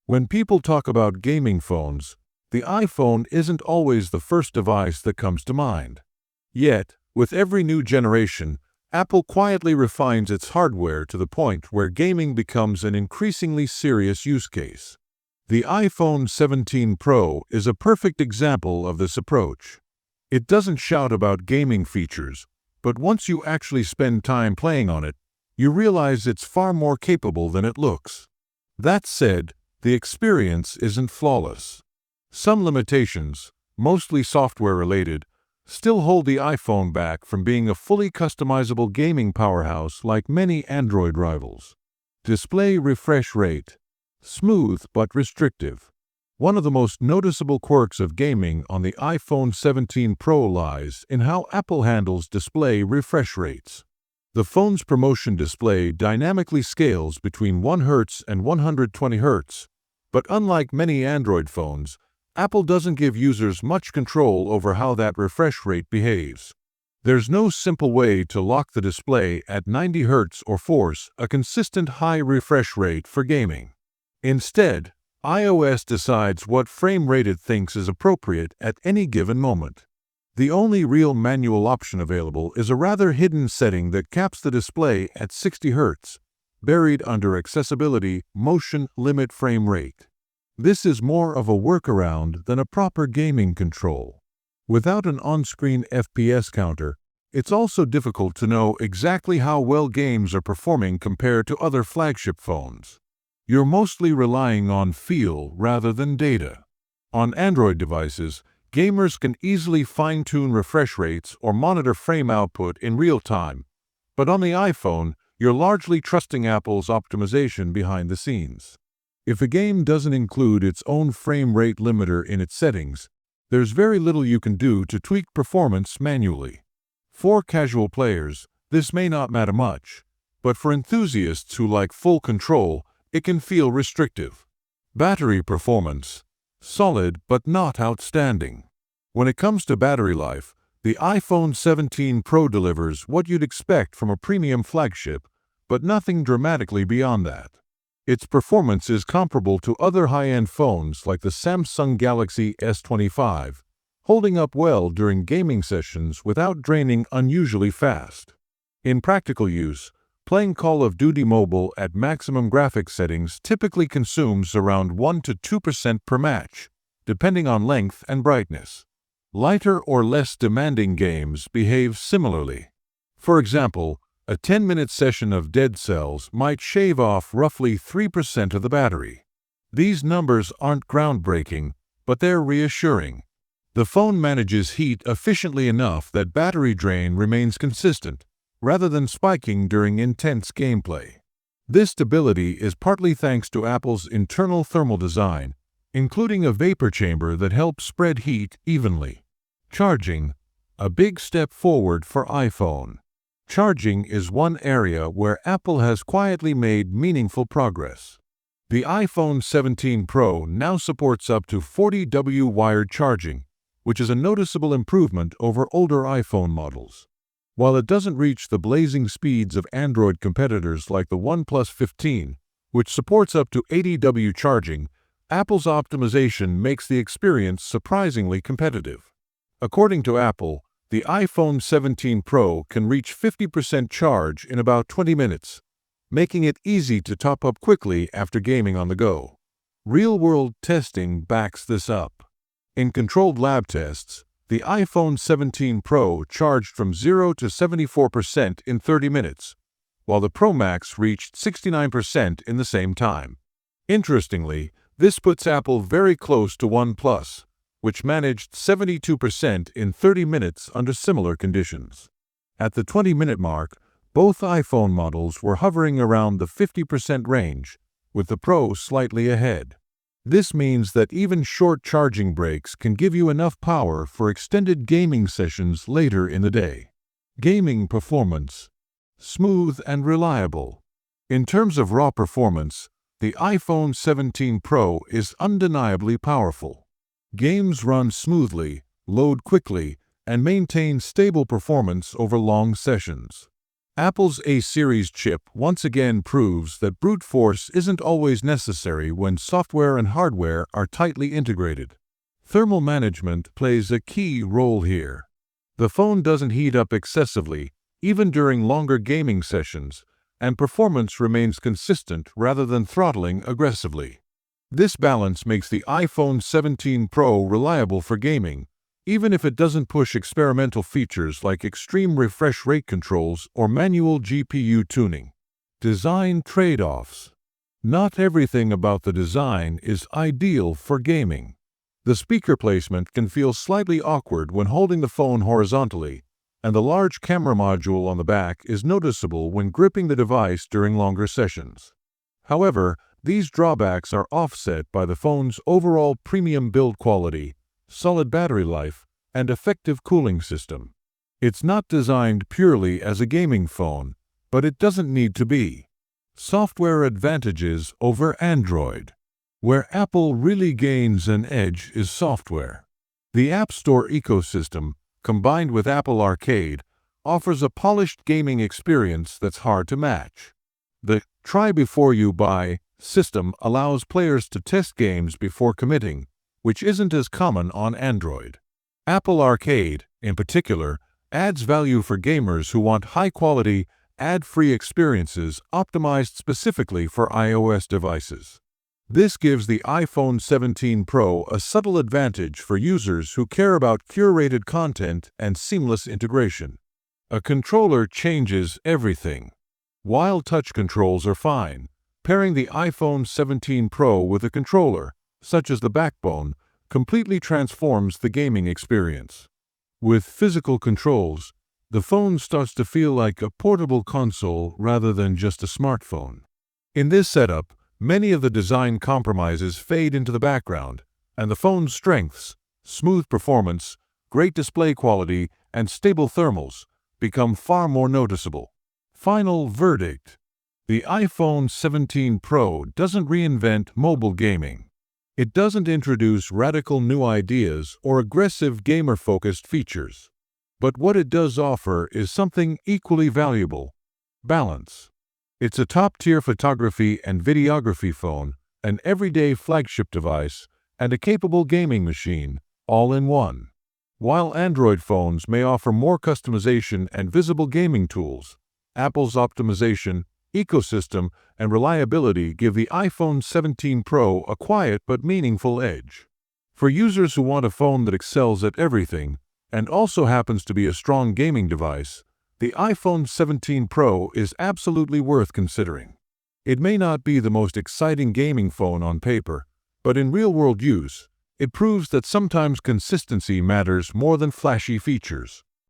When people talk about gaming phones, the iPhone isn't always the first device that comes to mind. Yet, with every new generation, Apple quietly refines its hardware to the point where gaming becomes an increasingly serious use case. The iPhone 17 Pro is a perfect example of this approach. It doesn't shout about gaming features, but once you actually spend time playing on it, you realize it's far more capable than it looks. That said, the experience isn't flawless. Some limitations, mostly software-related, still hold the iPhone back from being a fully customizable gaming powerhouse like many Android rivals. Display refresh rate. Smooth but restrictive. One of the most noticeable quirks of gaming on the iPhone 17 Pro lies in how Apple handles display refresh rates. The phone's promotion display dynamically scales between 1 Hz and 120 Hz, but unlike many Android phones, Apple doesn't give users much control over how that refresh rate behaves. There's no simple way to lock the display at 90 Hz or force a consistent high refresh rate for gaming. Instead, iOS decides what frame rate it thinks is appropriate at any given moment. The only real manual option available is a rather hidden setting that caps the display at 60 Hz, buried under Accessibility Motion Limit Frame Rate. This is more of a workaround than a proper gaming control. Without an on-screen FPS counter, it's also difficult to know exactly how well games are performing compared to other flagship phones. You're mostly relying on feel rather than data. On Android devices, gamers can easily fine-tune refresh rates or monitor frame output in real time, but on the iPhone, you're largely trusting Apple's optimization behind the scenes. If a game doesn't include its own frame rate limiter in its settings, there's very little you can do to tweak performance manually. For casual players, this may not matter much, but for enthusiasts who like full control, it can feel restrictive. Battery performance. Solid but not outstanding. When it comes to battery life, the iPhone 17 Pro delivers what you'd expect from a premium flagship, but nothing dramatically beyond that. Its performance is comparable to other high-end phones like the Samsung Galaxy S25, holding up well during gaming sessions without draining unusually fast. In practical use, playing Call of Duty Mobile at maximum graphics settings typically consumes around 1 to 2% per match, depending on length and brightness. Lighter or less demanding games behave similarly. For example, a 10-minute session of Dead Cells might shave off roughly 3% of the battery. These numbers aren't groundbreaking, but they're reassuring. The phone manages heat efficiently enough that battery drain remains consistent, rather than spiking during intense gameplay. This stability is partly thanks to Apple's internal thermal design, including a vapor chamber that helps spread heat evenly. Charging, a big step forward for iPhone. Charging is one area where Apple has quietly made meaningful progress. The iPhone 17 Pro now supports up to 40W wired charging, which is a noticeable improvement over older iPhone models. While it doesn't reach the blazing speeds of Android competitors like the OnePlus 15, which supports up to 80W charging, Apple's optimization makes the experience surprisingly competitive. According to Apple, the iPhone 17 Pro can reach 50% charge in about 20 minutes, making it easy to top up quickly after gaming on the go. Real-world testing backs this up. In controlled lab tests, the iPhone 17 Pro charged from 0 to 74% in 30 minutes, while the Pro Max reached 69% in the same time. Interestingly, this puts Apple very close to OnePlus, which managed 72% in 30 minutes under similar conditions. At the 20-minute mark, both iPhone models were hovering around the 50% range, with the Pro slightly ahead. This means that even short charging breaks can give you enough power for extended gaming sessions later in the day. Gaming performance. Smooth and reliable. In terms of raw performance, the iPhone 17 Pro is undeniably powerful. Games run smoothly, load quickly, and maintain stable performance over long sessions. Apple's A-series chip once again proves that brute force isn't always necessary when software and hardware are tightly integrated. Thermal management plays a key role here. The phone doesn't heat up excessively, even during longer gaming sessions, and performance remains consistent rather than throttling aggressively. This balance makes the iPhone 17 Pro reliable for gaming, even if it doesn't push experimental features like extreme refresh rate controls or manual GPU tuning. Design trade-offs. Not everything about the design is ideal for gaming. The speaker placement can feel slightly awkward when holding the phone horizontally, and the large camera module on the back is noticeable when gripping the device during longer sessions. However, these drawbacks are offset by the phone's overall premium build quality, solid battery life, and effective cooling system. It's not designed purely as a gaming phone, but it doesn't need to be. Software advantages over Android. Where Apple really gains an edge is software. The App Store ecosystem, combined with Apple Arcade, offers a polished gaming experience that's hard to match. The "try before you buy" system allows players to test games before committing, which isn't as common on Android. Apple Arcade, in particular, adds value for gamers who want high-quality, ad-free experiences optimized specifically for iOS devices. This gives the iPhone 17 Pro a subtle advantage for users who care about curated content and seamless integration. A controller changes everything. While touch controls are fine, pairing the iPhone 17 Pro with a controller, such as the Backbone, completely transforms the gaming experience. With physical controls, the phone starts to feel like a portable console rather than just a smartphone. In this setup, many of the design compromises fade into the background, and the phone's strengths, smooth performance, great display quality, and stable thermals, become far more noticeable. Final verdict. The iPhone 17 Pro doesn't reinvent mobile gaming. It doesn't introduce radical new ideas or aggressive gamer-focused features. But what it does offer is something equally valuable: balance. It's a top-tier photography and videography phone, an everyday flagship device, and a capable gaming machine, all in one. While Android phones may offer more customization and visible gaming tools, Apple's optimization, ecosystem, and reliability give the iPhone 17 Pro a quiet but meaningful edge. For users who want a phone that excels at everything, and also happens to be a strong gaming device, the iPhone 17 Pro is absolutely worth considering. It may not be the most exciting gaming phone on paper, but in real-world use, it proves that sometimes consistency matters more than flashy features.